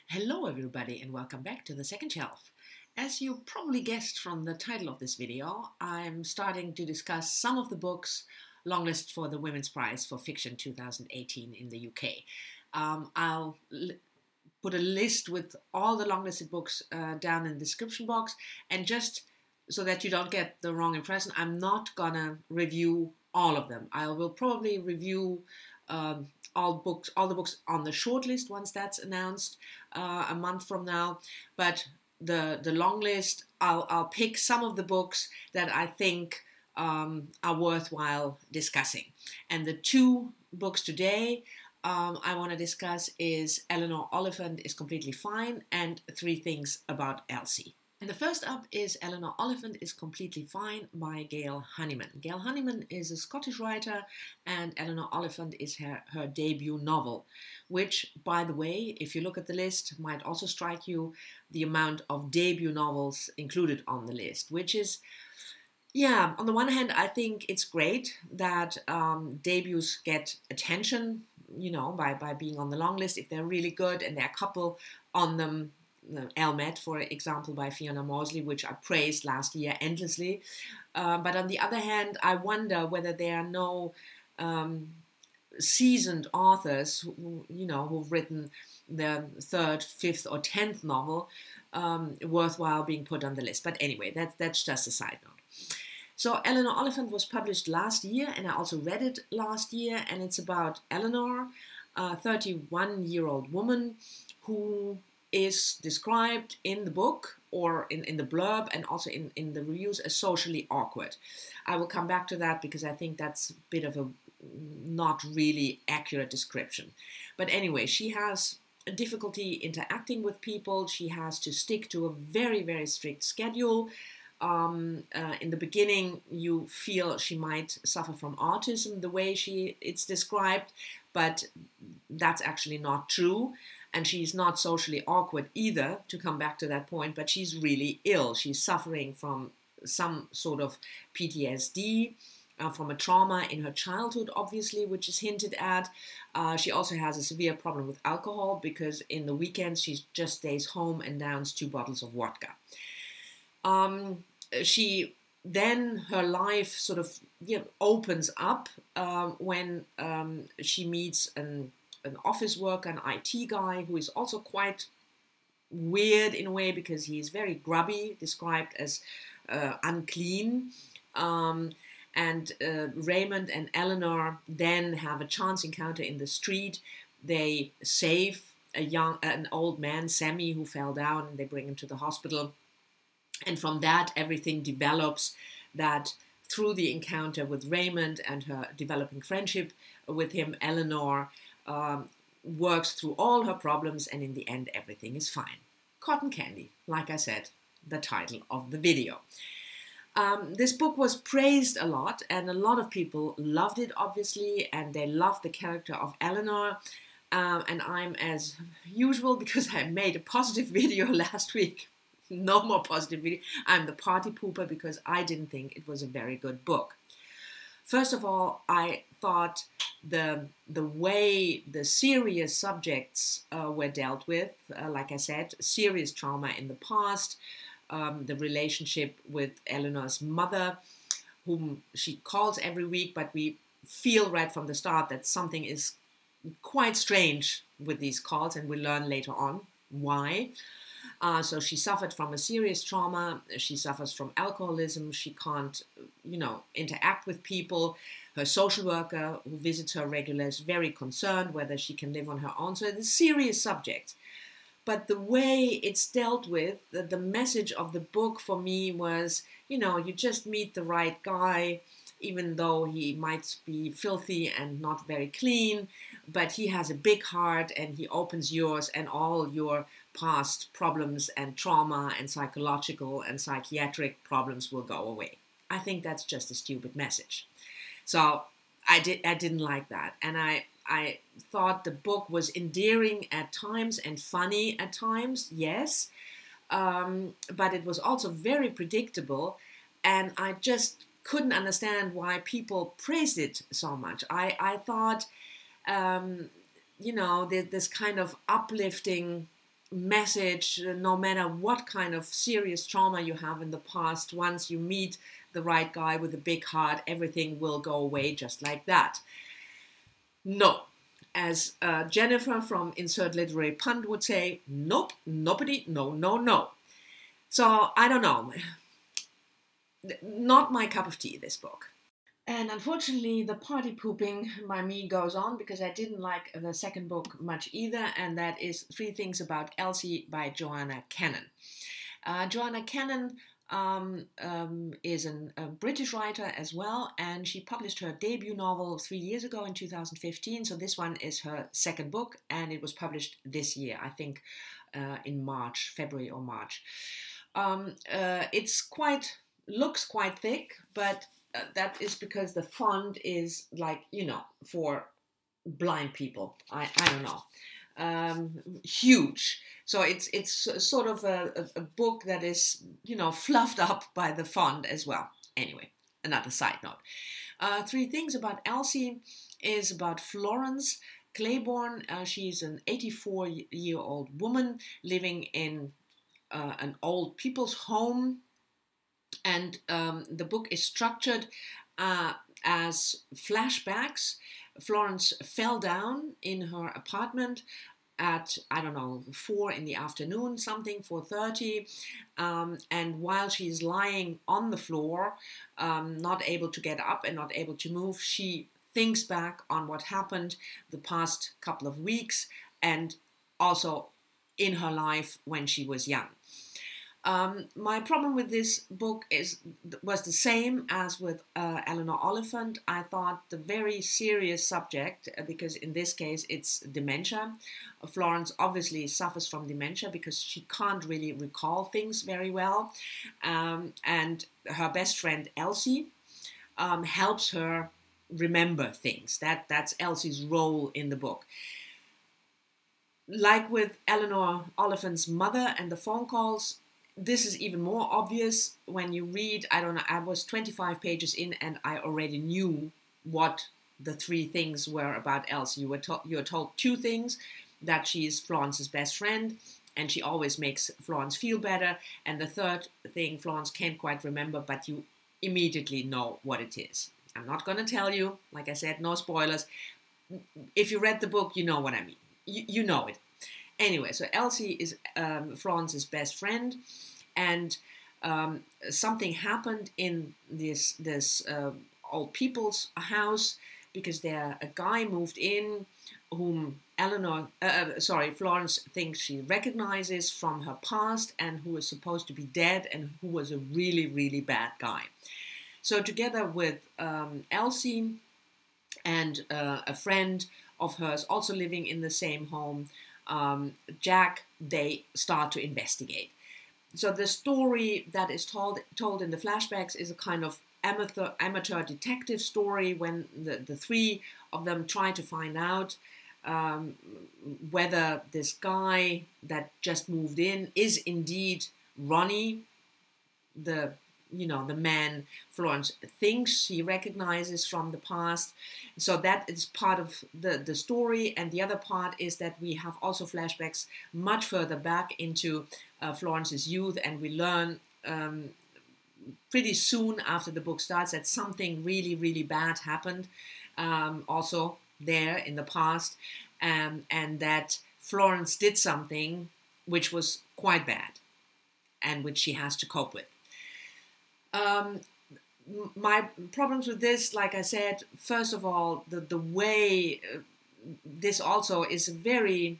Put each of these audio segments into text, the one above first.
Hello everybody and welcome back to the second shelf. As you probably guessed from the title of this video, I'm starting to discuss some of the books longlist for the Women's Prize for Fiction 2018 in the UK. I'll put a list with all the longlisted books down in the description box, and just so that you don't get the wrong impression, I'm not gonna review all of them. I will probably review all the books on the shortlist once that's announced a month from now. But the long list, I'll pick some of the books that I think are worthwhile discussing. And the two books today I want to discuss is Eleanor Oliphant is Completely Fine and Three Things About Elsie. And the first up is Eleanor Oliphant is Completely Fine by Gail Hanneman. Gail Hanneman is a Scottish writer, and Eleanor Oliphant is her debut novel, which, by the way, if you look at the list, might also strike you the amount of debut novels included on the list, which is, yeah, on the one hand, I think it's great that debuts get attention, you know, by being on the long list if they're really good, and there are a couple on them. Elmet, for example, by Fiona Mozley, which I praised last year endlessly. But on the other hand, I wonder whether there are no seasoned authors, who've written the third, fifth, or 10th novel worthwhile being put on the list. But anyway, that's just a side note. So Eleanor Oliphant was published last year, and I also read it last year, and it's about Eleanor, a 31-year-old woman who is described in the book or in the blurb and also in the reviews as socially awkward. I will come back to that because I think that's a bit of a not really accurate description. But anyway, she has a difficulty interacting with people. She has to stick to a very, very strict schedule. In the beginning, you feel she might suffer from autism, the way it's described, but that's actually not true. And she's not socially awkward either, to come back to that point, but she's really ill. She's suffering from some sort of PTSD, from a trauma in her childhood, obviously, which is hinted at. She also has a severe problem with alcohol because in the weekends she just stays home and downs 2 bottles of vodka. Her life sort of opens up when she meets an office worker, an IT guy, who is also quite weird in a way because he's very grubby, described as unclean. And Raymond and Eleanor then have a chance encounter in the street. They save an old man, Sammy, who fell down, and they bring him to the hospital. And from that, everything develops that through the encounter with Raymond and her developing friendship with him, Eleanor works through all her problems, and in the end, everything is fine. Cotton candy, like I said, the title of the video. This book was praised a lot, and a lot of people loved it, obviously, and they loved the character of Eleanor. And I'm, as usual, because I made a positive video last week, no more positive video, I'm the party pooper because I didn't think it was a very good book. First of all, I thought the way the serious subjects were dealt with, like I said, serious trauma in the past, the relationship with Eleanor's mother, whom she calls every week, but we feel right from the start that something is quite strange with these calls, and we learn later on why. So she suffered from a serious trauma. She suffers from alcoholism. She can't, interact with people. Her social worker, who visits her regularly, is very concerned whether she can live on her own. So it's a serious subject. But the way it's dealt with, the message of the book for me was, you just meet the right guy, even though he might be filthy and not very clean, but he has a big heart and he opens yours, and all your past problems and trauma and psychological and psychiatric problems will go away. I think that's just a stupid message. So I didn't like that. And I thought the book was endearing at times and funny at times, yes, but it was also very predictable, and I just couldn't understand why people praised it so much. I thought, this kind of uplifting message, no matter what kind of serious trauma you have in the past, once you meet the right guy with a big heart, everything will go away just like that. No. As Jennifer from Insert Literary Pund would say, nope, nobody, no, no, no. So, I don't know. Not my cup of tea, this book. And unfortunately, the party pooping by me goes on, because I didn't like the second book much either, and that is 3 Things About Elsie by Joanna Cannon. Joanna Cannon is a British writer as well, and she published her debut novel 3 years ago in 2015, so this one is her second book, and it was published this year, I think in March, February or March. It's looks quite thick, but that is because the font is like, you know, for blind people. I don't know. Huge. So it's sort of a book that is, you know, fluffed up by the font as well. Anyway, another side note. 3 Things About Elsie is about Florence Claiborne. She's an 84-year-old woman living in an old people's home. And the book is structured as flashbacks. Florence fell down in her apartment at, I don't know, 4 in the afternoon, something, 4:30. And while she's lying on the floor, not able to get up and not able to move, she thinks back on what happened the past couple of weeks and also in her life when she was young. My problem with this book was the same as with Eleanor Oliphant. I thought the very serious subject, because in this case it's dementia. Florence obviously suffers from dementia because she can't really recall things very well. And her best friend Elsie helps her remember things. That's Elsie's role in the book. Like with Eleanor Oliphant's mother and the phone calls, this is even more obvious when you read, I don't know, I was 25 pages in and I already knew what the 3 things were about Elsie. You were told 2 things, that she's Florence's best friend and she always makes Florence feel better. And the third thing Florence can't quite remember, but you immediately know what it is. I'm not going to tell you, like I said, no spoilers. If you read the book, you know what I mean. You know it. Anyway, so Elsie is Florence's best friend, and something happened in this old people's house because a guy moved in whom Florence thinks she recognizes from her past and who is supposed to be dead and who was a really, really bad guy. So together with Elsie and a friend of hers also living in the same home, Jack, they start to investigate. So the story that is told in the flashbacks is a kind of amateur detective story when the 3 of them try to find out whether this guy that just moved in is indeed Ronnie, the man Florence thinks she recognizes from the past. So that is part of the story. And the other part is that we have also flashbacks much further back into Florence's youth. And we learn pretty soon after the book starts that something really, really bad happened also there in the past. And that Florence did something which was quite bad and which she has to cope with. My problems with this, like I said, first of all, the way this also is a very,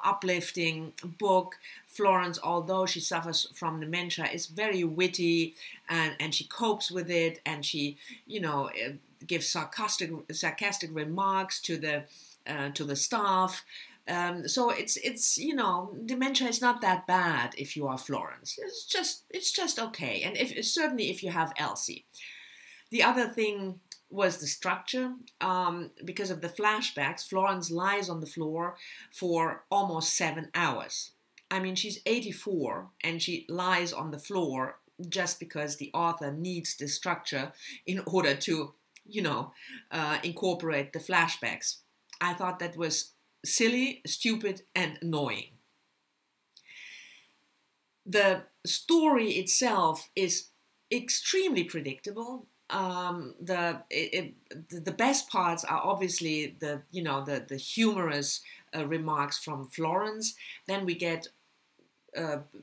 uplifting book. Florence, although she suffers from dementia, is very witty and she copes with it, and she, gives sarcastic remarks to the staff. So it's dementia is not that bad if you are Florence. It's just okay, and certainly if you have Elsie. The other thing was the structure. Because of the flashbacks, Florence lies on the floor for almost 7 hours. I mean, she's 84 and she lies on the floor just because the author needs the structure in order to, incorporate the flashbacks. I thought that was silly, stupid, and annoying. The story itself is extremely predictable. The best parts are obviously the humorous remarks from Florence. Then we get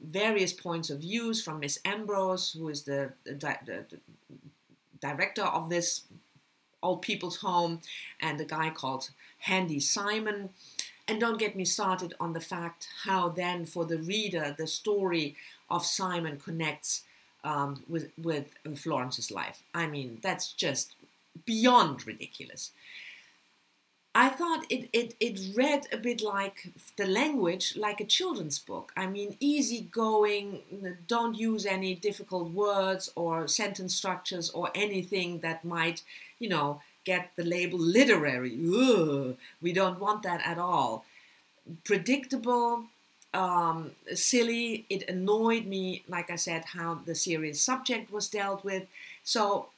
various points of views from Miss Ambrose, who is the director of this old people's home, and a guy called Handy Simon. And don't get me started on the fact how then for the reader the story of Simon connects with Florence's life. I mean, that's just beyond ridiculous. I thought it read a bit like the language, like a children's book. I mean, easygoing, don't use any difficult words or sentence structures or anything that might, get the label literary. Ugh, we don't want that at all. Predictable, silly. It annoyed me, like I said, how the serious subject was dealt with. So,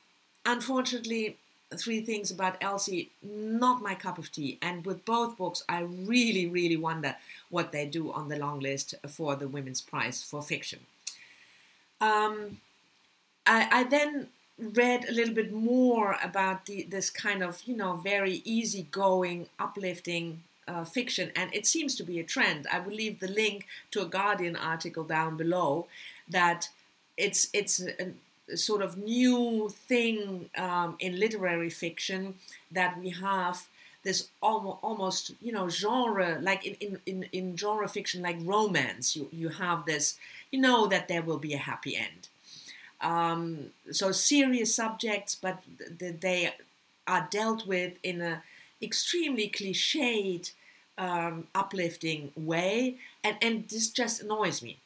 unfortunately, 3 things about Elsie, not my cup of tea. And with both books, I really, really wonder what they do on the long list for the Women's Prize for Fiction. I then read a little bit more about this kind of, very easygoing, uplifting fiction, and it seems to be a trend. I will leave the link to a Guardian article down below that it's a sort of new thing in literary fiction, that we have this almost genre, like in genre fiction, like romance. You have this, that there will be a happy end. So serious subjects, but they are dealt with in a extremely cliched, uplifting way, and this just annoys me.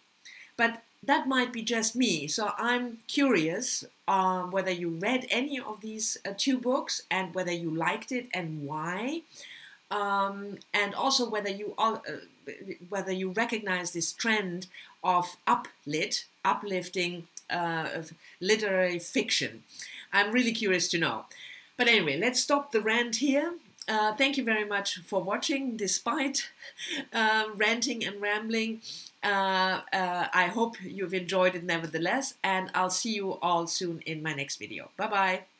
But that might be just me, so I'm curious whether you read any of these 2 books and whether you liked it and why, and also whether you recognize this trend of uplifting of literary fiction. I'm really curious to know. But anyway, let's stop the rant here. Thank you very much for watching, despite ranting and rambling. I hope you've enjoyed it nevertheless, and I'll see you all soon in my next video. Bye-bye.